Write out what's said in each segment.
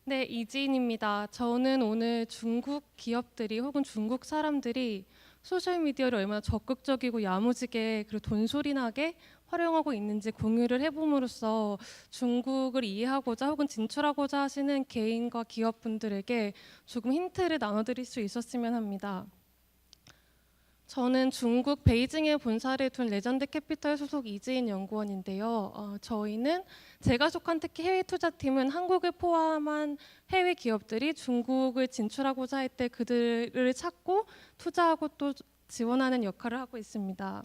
네, 이지인입니다. 저는 오늘 중국 기업들이 혹은 중국 사람들이 소셜미디어를 얼마나 적극적이고 야무지게 그리고 돈소리나게 활용하고 있는지 공유를 해봄으로써 중국을 이해하고자 혹은 진출하고자 하시는 개인과 기업분들에게 조금 힌트를 나눠드릴 수 있었으면 합니다. 저는 중국 베이징에 본사를 둔 레전드 캐피털 소속 이지인 연구원인데요. 저희는 제가 속한 특히 해외 투자팀은 한국을 포함한 해외 기업들이 중국을 진출하고자 할 때 그들을 찾고 투자하고 또 지원하는 역할을 하고 있습니다.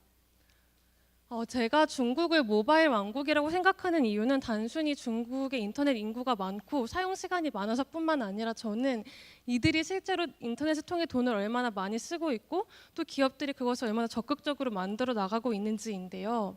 제가 중국을 모바일 왕국이라고 생각하는 이유는 단순히 중국의 인터넷 인구가 많고 사용 시간이 많아서뿐만 아니라 저는 이들이 실제로 인터넷을 통해 돈을 얼마나 많이 쓰고 있고 또 기업들이 그것을 얼마나 적극적으로 만들어 나가고 있는지인데요.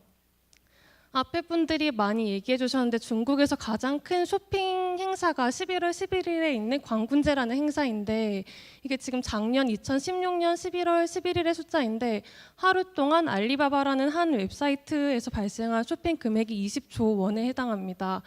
앞에 분들이 많이 얘기해 주셨는데 중국에서 가장 큰 쇼핑 행사가 11월 11일에 있는 광군제라는 행사인데 이게 지금 작년 2016년 11월 11일의 숫자인데 하루 동안 알리바바라는 한 웹사이트에서 발생한 쇼핑 금액이 20조 원에 해당합니다.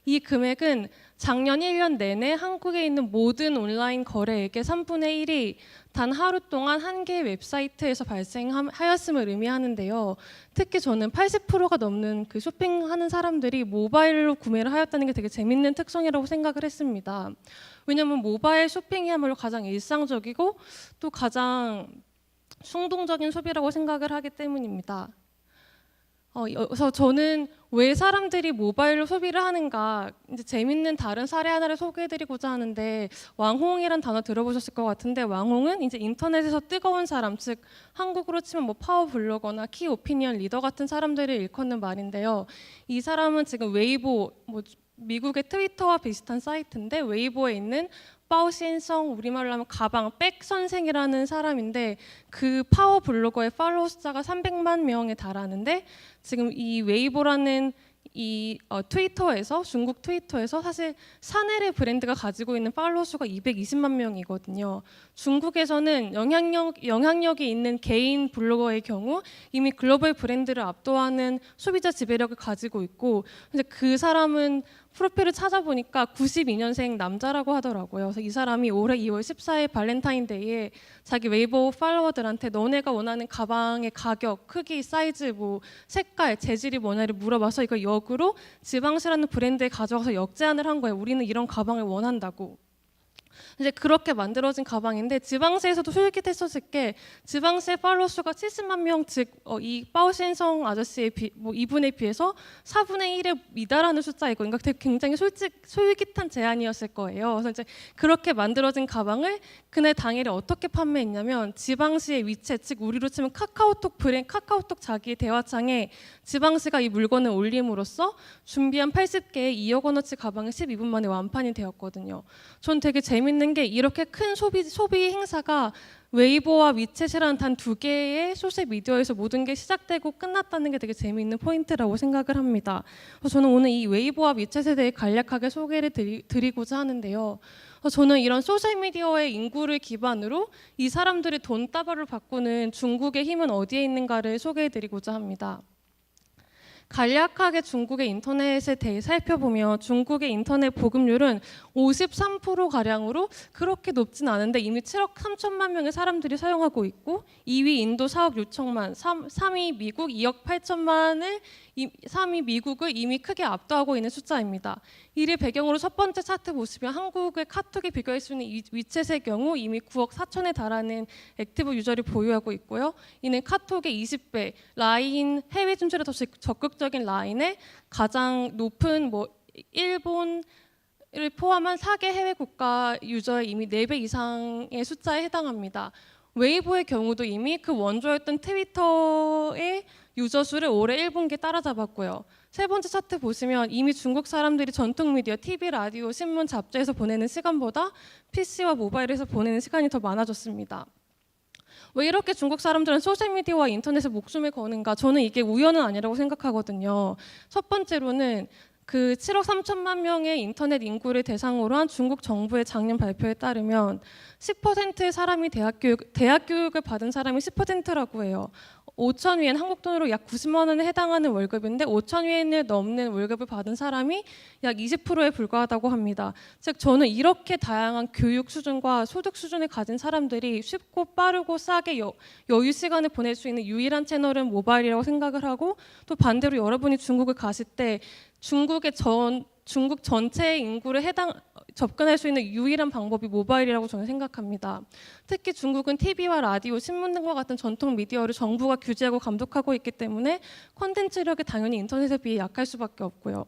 이 금액은 작년 1년 내내 한국에 있는 모든 온라인 거래액의 3분의 1이 단 하루 동안 한 개의 웹사이트에서 발생하였음을 의미하는데요. 특히 저는 80%가 넘는 그 쇼핑하는 사람들이 모바일로 구매를 하였다는 게 되게 재밌는 특성이라고 생각을 했습니다. 왜냐하면 모바일 쇼핑이야말로 가장 일상적이고 또 가장 충동적인 소비라고 생각을 하기 때문입니다. 그래서 저는 왜 사람들이 모바일로 소비를 하는가 이제 재밌는 다른 사례 하나를 소개해드리고자 하는데 왕홍이란 단어 들어보셨을 것 같은데 왕홍은 이제 인터넷에서 뜨거운 사람 즉 한국으로 치면 뭐 파워 블로거나 키 오피니언 리더 같은 사람들을 일컫는 말인데요. 이 사람은 지금 웨이보 뭐 미국의 트위터와 비슷한 사이트인데 웨이보에 있는 빠오신성 우리말로 하면 가방 백 선생이라는 사람인데 그 파워 블로거의 팔로워 숫자가 300만 명에 달하는데 지금 이 웨이보라는 이 트위터에서 중국 트위터에서 사실 샤넬의 브랜드가 가지고 있는 팔로워 수가 220만 명이거든요. 중국에서는 영향력이 있는 개인 블로거의 경우 이미 글로벌 브랜드를 압도하는 소비자 지배력을 가지고 있고 근데 그 사람은 프로필을 찾아보니까 92년생 남자라고 하더라고요. 그래서 이 사람이 올해 2월 14일 발렌타인데이에 자기 웨이보 팔로워들한테 너네가 원하는 가방의 가격, 크기, 사이즈, 뭐 색깔, 재질이 뭐냐를 물어봐서 이걸 역으로 지방시라는 브랜드에 가져가서 역제안을 한 거예요. 우리는 이런 가방을 원한다고. 이제 그렇게 만들어진 가방인데 지방시에서도 솔깃했었을 게 지방시의 팔로워 수가 70만 명, 즉 이 빠오신성 아저씨의 이분에 비해서 4분의 1에 미달하는 숫자이고, 그러니까 되게 굉장히 솔깃한 제안이었을 거예요. 그래서 이제 그렇게 만들어진 가방을 그날 당일에 어떻게 판매했냐면 지방시의 위챗, 즉 우리로 치면 카카오톡 브랜드 카카오톡 자기 대화창에 지방시가 이 물건을 올림으로써 준비한 80개의 2억 원어치 가방이 12분 만에 완판이 되었거든요. 전 되게 재밌는 게 이렇게 큰 소비 행사가 웨이보와 위챗이라는 단 두 개의 소셜 미디어에서 모든 게 시작되고 끝났다는 게 되게 재미있는 포인트라고 생각을 합니다. 그래서 저는 오늘 이 웨이보와 위챗에 대해 간략하게 소개를 드리고자 하는데요. 저는 이런 소셜 미디어의 인구를 기반으로 이 사람들의 돈다발을 바꾸는 중국의 힘은 어디에 있는가를 소개해드리고자 합니다. 간략하게 중국의 인터넷에 대해 살펴보면 중국의 인터넷 보급률은 53%가량으로 그렇게 높진 않은데 이미 7억 3천만 명의 사람들이 사용하고 있고 2위 인도 4억 6천만, 3위 미국 2억 8천만을 3위 미국을 이미 크게 압도하고 있는 숫자입니다. 이를 배경으로 첫 번째 차트 보시면 한국의 카톡에 비교할 수 있는 위챗의 경우 이미 9억 4천에 달하는 액티브 유저를 보유하고 있고요. 이는 카톡의 20배, 라인 해외 진출에 더 적극적인 라인의 가장 높은 뭐 일본을 포함한 4개 해외 국가 유저의 이미 4배 이상의 숫자에 해당합니다. 웨이보의 경우도 이미 그 원조였던 트위터의 유저 수를 올해 1분기에 따라잡았고요. 세 번째 차트 보시면 이미 중국 사람들이 전통 미디어, TV, 라디오, 신문, 잡지에서 보내는 시간보다 PC와 모바일에서 보내는 시간이 더 많아졌습니다. 왜 이렇게 중국 사람들은 소셜미디어와 인터넷에 목숨을 거는가? 저는 이게 우연은 아니라고 생각하거든요. 첫 번째로는 그 7억 3천만 명의 인터넷 인구를 대상으로 한 중국 정부의 작년 발표에 따르면 10%의 사람이 대학 교육을 받은 사람이 10%라고 해요. 5천 위엔 한국 돈으로 약 90만 원에 해당하는 월급인데 5천 위엔을 넘는 월급을 받은 사람이 약 20%에 불과하다고 합니다. 즉 저는 이렇게 다양한 교육 수준과 소득 수준을 가진 사람들이 쉽고 빠르고 싸게 여유 시간을 보낼 수 있는 유일한 채널은 모바일이라고 생각을 하고, 또 반대로 여러분이 중국을 가실 때 중국 전체 인구를 접근할 수 있는 유일한 방법이 모바일이라고 저는 생각합니다. 특히 중국은 TV와 라디오, 신문 등과 같은 전통 미디어를 정부가 규제하고 감독하고 있기 때문에 콘텐츠력이 당연히 인터넷에 비해 약할 수밖에 없고요.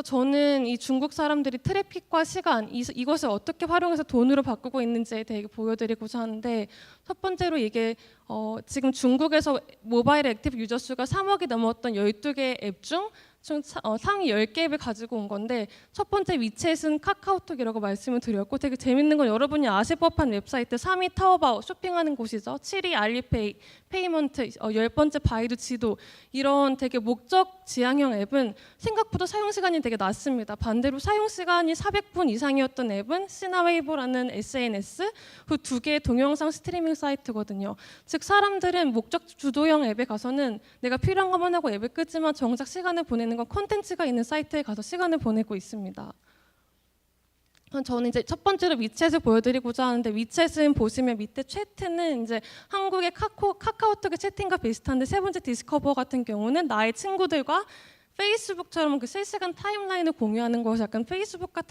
저는 이 중국 사람들이 트래픽과 시간 이것을 어떻게 활용해서 돈으로 바꾸고 있는지에 대해 보여드리고자 하는데, 첫 번째로 이게 지금 중국에서 모바일 액티브 유저 수가 3억이 넘었던 12개 앱 중 상위 10개 앱을 가지고 온 건데, 첫 번째 위챗은 카카오톡이라고 말씀을 드렸고, 되게 재밌는 건 여러분이 아실 법한 웹사이트 3위 타오바오 쇼핑하는 곳이죠. 7위 알리페이, 페이먼트, 10번째 바이두 지도, 이런 되게 목적 지향형 앱은 생각보다 사용 시간이 되게 낮습니다. 반대로 사용 시간이 400분 이상이었던 앱은 시나웨이보라는 SNS, 그 두 개의 동영상 스트리밍 사이트거든요. 즉 사람들은 목적 주도형 앱에 가서는 내가 필요한 것만 하고 앱을 끄지만 정작 시간을 보내는 건 콘텐츠가 있는 사이트에 가서 시간을 보내고 있습니다. 저는 이제 첫 번째로 위챗을 보여드리고자 하는데, 위챗은 보시면 밑에 채트는 이제 한국의 카카오톡의 채팅과 비슷한데, 세 번째 디스커버 같은 경우는 나의 친구들과 페이스북처럼 그 실시간 타임라인을 공유하는 것이 약간 페이스북과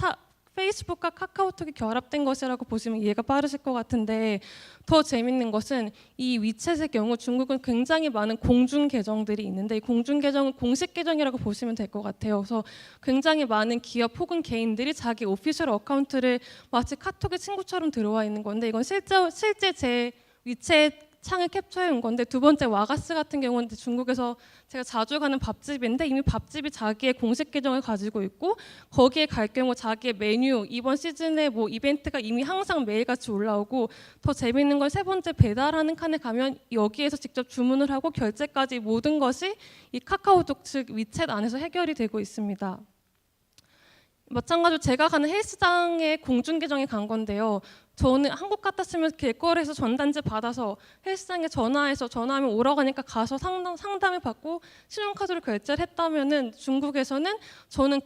카카오톡이 결합된 것이라고 보시면 이해가 빠르실 것 같은데, 더 재밌는 것은 이 위챗의 경우 중국은 굉장히 많은 공중 계정들이 있는데, 이 공중 계정은 공식 계정이라고 보시면 될 것 같아요. 그래서 굉장히 많은 기업 혹은 개인들이 자기 오피셜 어카운트를 마치 카톡의 친구처럼 들어와 있는 건데, 이건 실제 제 위챗 창을 캡처해 온 건데, 두 번째 와가스 같은 경우는 중국에서 제가 자주 가는 밥집인데, 이미 밥집이 자기의 공식 계정을 가지고 있고 거기에 갈 경우 자기의 메뉴, 이번 시즌의 뭐 이벤트가 이미 항상 매일같이 올라오고, 더 재밌는 건 세 번째 배달하는 칸에 가면 여기에서 직접 주문을 하고 결제까지 모든 것이 이 카카오톡 즉 위챗 안에서 해결이 되고 있습니다. 마찬가지로 제가 가는 헬스장에 공중 계정에 간 건데요. 저는 한국 같았으면 길거리에서 전단지 받아서 헬스장에 전화하면 오라고 하니까 가서 상담을 받고 신용카드로 결제를 했다면은, 중국에서는 저는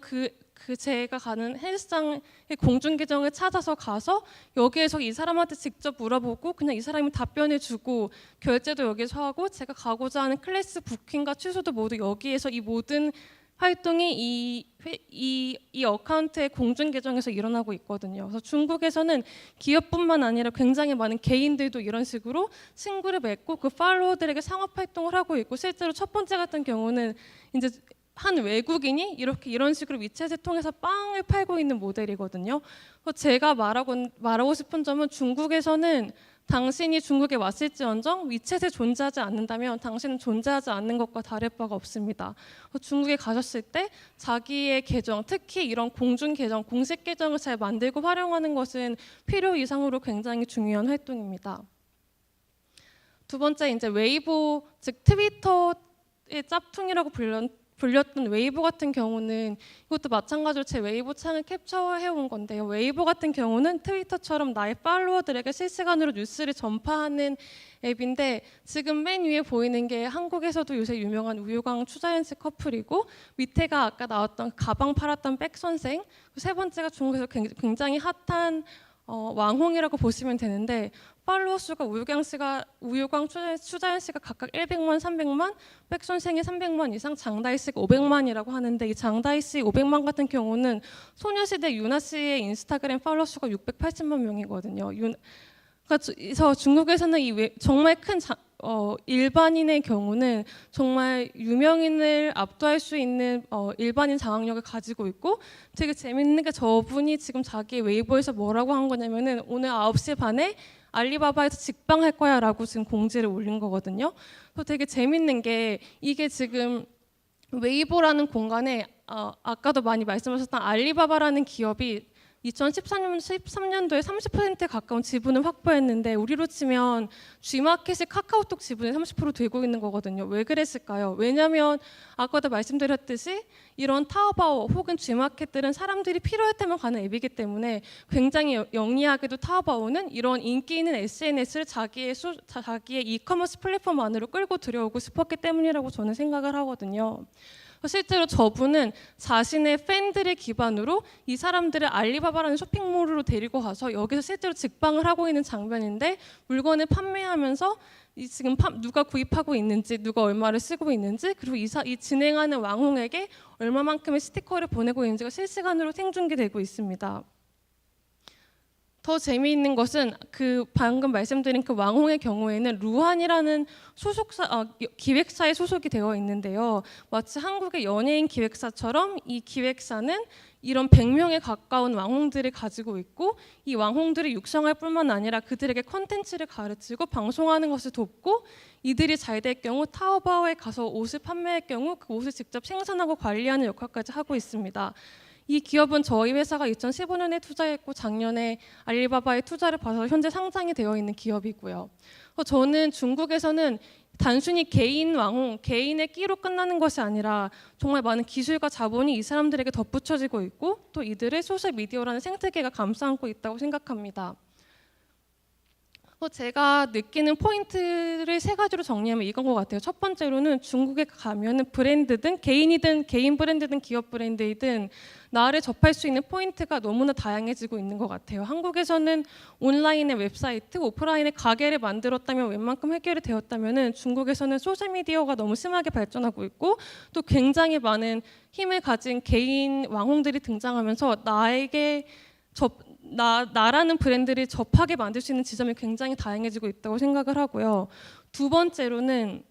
제가 가는 헬스장의 공중 계정을 찾아서 가서 여기에서 이 사람한테 직접 물어보고 그냥 이 사람이 답변해주고 결제도 여기서 하고, 제가 가고자 하는 클래스 부킹과 취소도 모두 여기에서, 이 모든 활동이 이 어카운트의 공중 계정에서 일어나고 있거든요. 그래서 중국에서는 기업뿐만 아니라 굉장히 많은 개인들도 이런 식으로 친구를 맺고 그 팔로워들에게 상업 활동을 하고 있고, 실제로 첫 번째 같은 경우는 이제 한 외국인이 이런 식으로 위챗을 통해서 빵을 팔고 있는 모델이거든요. 그래서 제가 말하고 싶은 점은, 중국에서는 당신이 중국에 왔을지언정 위챗에 존재하지 않는다면 당신은 존재하지 않는 것과 다를 바가 없습니다. 중국에 가셨을 때 자기의 계정, 특히 이런 공중 계정, 공식 계정을 잘 만들고 활용하는 것은 필요 이상으로 굉장히 중요한 활동입니다. 두 번째, 이제 웨이보, 즉 트위터의 짭퉁이라고 불렸던 웨이보 같은 경우는, 이것도 마찬가지로 제 웨이보 창을 캡처해 온 건데요. 웨이보 같은 경우는 트위터처럼 나의 팔로워들에게 실시간으로 뉴스를 전파하는 앱인데, 지금 맨 위에 보이는 게 한국에서도 요새 유명한 우유광 추자연 씨 커플이고, 밑에가 아까 나왔던 가방 팔았던 백 선생, 세 번째가 중국에서 굉장히 핫한 왕홍이라고 보시면 되는데, 팔로워 수가 우유광 추자연 씨가 각각 100만, 300만, 백 선생이 300만 이상, 장다희 씨가 500만이라고 하는데, 이 장다희 씨 500만 같은 경우는 소녀시대 유나 씨의 인스타그램 팔로워 수가 680만 명이거든요. 그래서 중국에서는 정말 큰 일반인의 경우는 정말 유명인을 압도할 수 있는 일반인 장악력을 가지고 있고, 되게 재밌는 게 저분이 지금 자기 웨이보에서 뭐라고 한 거냐면은, 오늘 9시 반에 알리바바에서 직방할 거야 라고 지금 공지를 올린 거거든요. 그래서 되게 재밌는 게, 이게 지금 웨이보라는 공간에 아까도 많이 말씀하셨던 알리바바라는 기업이 2013년도에 30%에 가까운 지분을 확보했는데 우리로 치면 G마켓이 카카오톡 지분의 30% 되고 있는 거거든요. 왜 그랬을까요? 왜냐하면 아까도 말씀드렸듯이 이런 타오바오 혹은 G마켓들은 사람들이 필요할 때만 가는 앱이기 때문에 굉장히 영리하게도 타오바오는 이런 인기 있는 SNS를 자기의 이커머스 플랫폼 안으로 끌고 들여오고 싶었기 때문이라고 저는 생각을 하거든요. 실제로 저분은 자신의 팬들을 기반으로 이 사람들을 알리바바라는 쇼핑몰로 데리고 가서 여기서 실제로 직방을 하고 있는 장면인데 물건을 판매하면서 지금 누가 구입하고 있는지, 누가 얼마를 쓰고 있는지, 그리고 이 진행하는 왕홍에게 얼마만큼의 스티커를 보내고 있는지가 실시간으로 생중계되고 있습니다. 더 재미있는 것은 그 방금 말씀드린 그 왕홍의 경우에는 루한이라는 기획사에 소속이 되어 있는데요. 마치 한국의 연예인 기획사처럼 이 기획사는 이런 100명에 가까운 왕홍들을 가지고 있고 이 왕홍들을 육성할 뿐만 아니라 그들에게 컨텐츠를 가르치고 방송하는 것을 돕고 이들이 잘 될 경우 타오바오에 가서 옷을 판매할 경우 그 옷을 직접 생산하고 관리하는 역할까지 하고 있습니다. 이 기업은 저희 회사가 2015년에 투자했고 작년에 알리바바에 투자를 받아서 현재 상장이 되어 있는 기업이고요. 저는 중국에서는 단순히 개인 왕홍, 개인의 끼로 끝나는 것이 아니라 정말 많은 기술과 자본이 이 사람들에게 덧붙여지고 있고 또 이들의 소셜미디어라는 생태계가 감싸안고 있다고 생각합니다. 제가 느끼는 포인트를 3가지로 정리하면 이건 것 같아요. 첫 번째로는 중국에 가면은 브랜드든 개인이든 개인 브랜드든 기업 브랜드이든 나를 접할 수 있는 포인트가 너무나 다양해지고 있는 것 같아요. 한국에서는 온라인의 웹사이트, 오프라인의 가게를 만들었다면 웬만큼 해결이 되었다면은 중국에서는 소셜미디어가 너무 심하게 발전하고 있고 또 굉장히 많은 힘을 가진 개인 왕홍들이 등장하면서 나라는 브랜드를 접하게 만들 수 있는 지점이 굉장히 다양해지고 있다고 생각을 하고요. 두 번째로는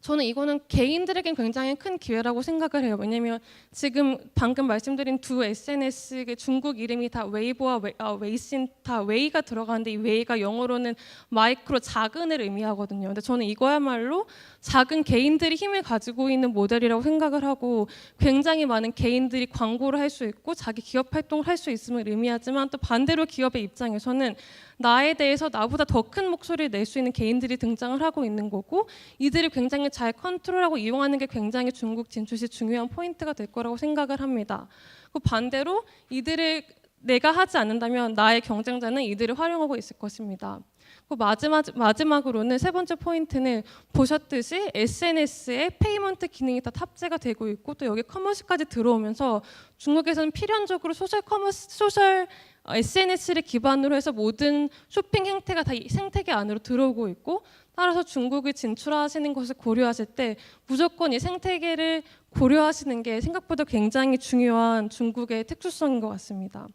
저는 이거는 개인들에겐 굉장히 큰 기회라고 생각을 해요. 왜냐하면 지금 방금 말씀드린 두 SNS의 중국 이름이 다 웨이보와 웨이신 다 웨이가 들어가는데 이 웨이가 영어로는 마이크로 작은을 의미하거든요. 근데 저는 이거야말로 작은 개인들이 힘을 가지고 있는 모델이라고 생각을 하고 굉장히 많은 개인들이 광고를 할 수 있고 자기 기업 활동을 할 수 있음을 의미하지만 또 반대로 기업의 입장에서는 나에 대해서 나보다 더 큰 목소리를 낼 수 있는 개인들이 등장을 하고 있는 거고 이들이 굉장히 잘 컨트롤하고 이용하는 게 굉장히 중국 진출 시 중요한 포인트가 될 거라고 생각을 합니다. 그 반대로 이들을 내가 하지 않는다면 나의 경쟁자는 이들을 활용하고 있을 것입니다. 마지막으로는 3번째 포인트는 보셨듯이 SNS에 페이먼트 기능이 다 탑재가 되고 있고 또 여기 커머스까지 들어오면서 중국에서는 필연적으로 소셜 SNS를 기반으로 해서 모든 쇼핑 행태가 다 이 생태계 안으로 들어오고 있고 따라서 중국을 진출하시는 것을 고려하실 때 무조건 이 생태계를 고려하시는 게 생각보다 굉장히 중요한 중국의 특수성인 것 같습니다.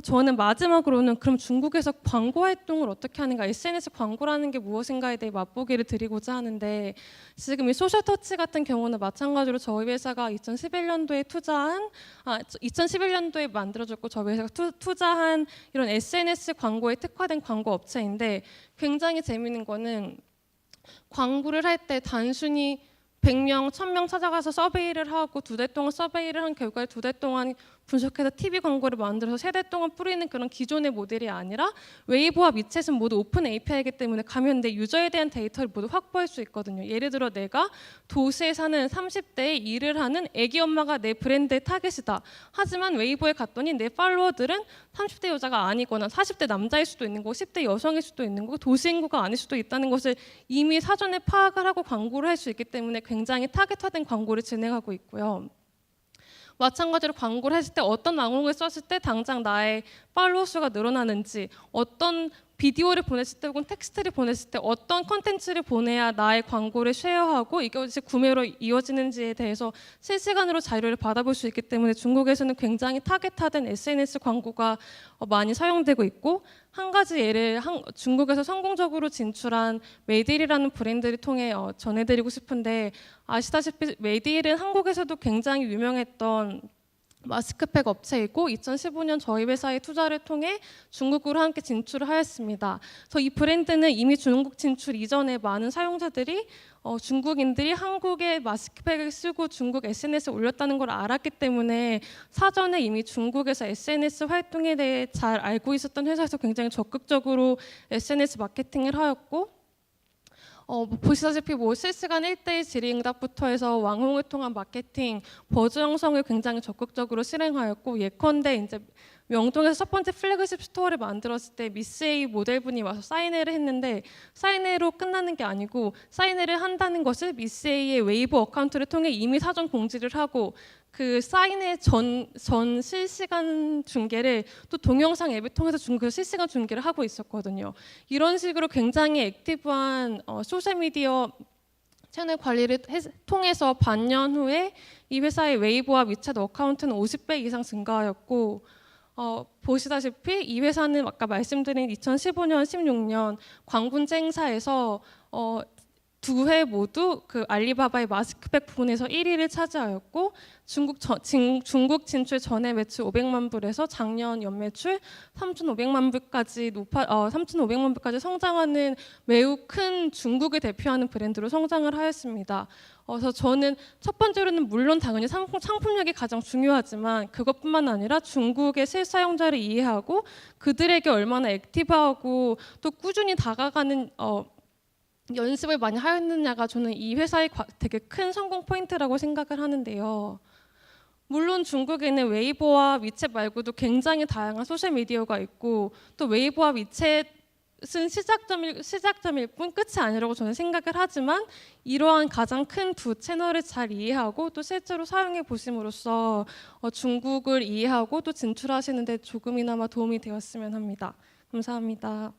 저는 마지막으로는 그럼 중국에서 광고 활동을 어떻게 하는가, SNS 광고라는 게 무엇인가에 대해 맛보기를 드리고자 하는데 지금 이 소셜터치 같은 경우는 마찬가지로 저희 회사가 2011년도에 만들어졌고 저희 회사가 투자한 이런 SNS 광고에 특화된 광고 업체인데 굉장히 재미있는 거는 광고를 할 때 단순히 100명, 1000명 찾아가서 서베이를 하고 2달 동안 서베이를 한 결과에 2달 동안 분석해서 TV 광고를 만들어서 3달 동안 뿌리는 그런 기존의 모델이 아니라 웨이보와 미챗은 모두 오픈 API이기 때문에 가면 내 유저에 대한 데이터를 모두 확보할 수 있거든요. 예를 들어 내가 도시에 사는 30대에 일을 하는 애기 엄마가 내 브랜드의 타겟이다. 하지만 웨이보에 갔더니 내 팔로워들은 30대 여자가 아니거나 40대 남자일 수도 있는 거고 10대 여성일 수도 있는 거고 도시 인구가 아닐 수도 있다는 것을 이미 사전에 파악을 하고 광고를 할 수 있기 때문에 굉장히 타겟화된 광고를 진행하고 있고요. 마찬가지로 광고를 했을 때 어떤 왕홍을 썼을 때 당장 나의 팔로워 수가 늘어나는지, 어떤 비디오를 보냈을 때 혹은 텍스트를 보냈을 때 어떤 컨텐츠를 보내야 나의 광고를 쉐어하고 이것이 구매로 이어지는지에 대해서 실시간으로 자료를 받아볼 수 있기 때문에 중국에서는 굉장히 타겟화된 SNS 광고가 많이 사용되고 있고, 한 가지 예를 중국에서 성공적으로 진출한 메이딜이라는 브랜드를 통해 전해드리고 싶은데, 아시다시피 메이딜은 한국에서도 굉장히 유명했던 마스크팩 업체이고 2015년 저희 회사의 투자를 통해 중국으로 함께 진출을 하였습니다. 그래서 이 브랜드는 이미 중국 진출 이전에 많은 사용자들이 중국인들이 한국의 마스크팩을 쓰고 중국 SNS에 올렸다는 걸 알았기 때문에 사전에 이미 중국에서 SNS 활동에 대해 잘 알고 있었던 회사에서 굉장히 적극적으로 SNS 마케팅을 하였고 보시다시피 실시간 1대1 질의응답부터 해서 왕홍을 통한 마케팅, 버즈 형성을 굉장히 적극적으로 실행하였고 예컨대 이제 명동에서 첫 번째 플래그십 스토어를 만들었을 때 미스 A 모델분이 와서 사인회를 했는데 사인회로 끝나는 게 아니고 사인회를 한다는 것을 미스 A의 웨이보 어카운트를 통해 이미 사전 공지를 하고 그 사인회 전 실시간 중계를 또 동영상 앱을 통해서 그 실시간 중계를 하고 있었거든요. 이런 식으로 굉장히 액티브한 소셜미디어 채널 관리를 통해서 반년 후에 이 회사의 웨이보와 위챗 어카운트는 50배 이상 증가하였고 보시다시피 이 회사는 아까 말씀드린 2015년, 16년 광군제 행사에서 두 회 모두 그 알리바바의 마스크팩 부분에서 1위를 차지하였고 중국 진출 전에 매출 500만 불에서 작년 연매출 3,500만 불까지 3,500만 불까지 성장하는 매우 큰 중국을 대표하는 브랜드로 성장을 하였습니다. 그래서 저는 첫 번째로는 물론 당연히 상품력이 가장 중요하지만 그것뿐만 아니라 중국의 실사용자를 이해하고 그들에게 얼마나 액티브하고 또 꾸준히 다가가는 연습을 많이 하였느냐가 저는 이 회사의 되게 큰 성공 포인트라고 생각을 하는데요. 물론 중국에는 웨이보와 위챗 말고도 굉장히 다양한 소셜 미디어가 있고 또 웨이보와 위챗은 시작점일 뿐 끝이 아니라고 저는 생각을 하지만 이러한 가장 큰 두 채널을 잘 이해하고 또 실제로 사용해 보심으로써 중국을 이해하고 또 진출하시는 데 조금이나마 도움이 되었으면 합니다. 감사합니다.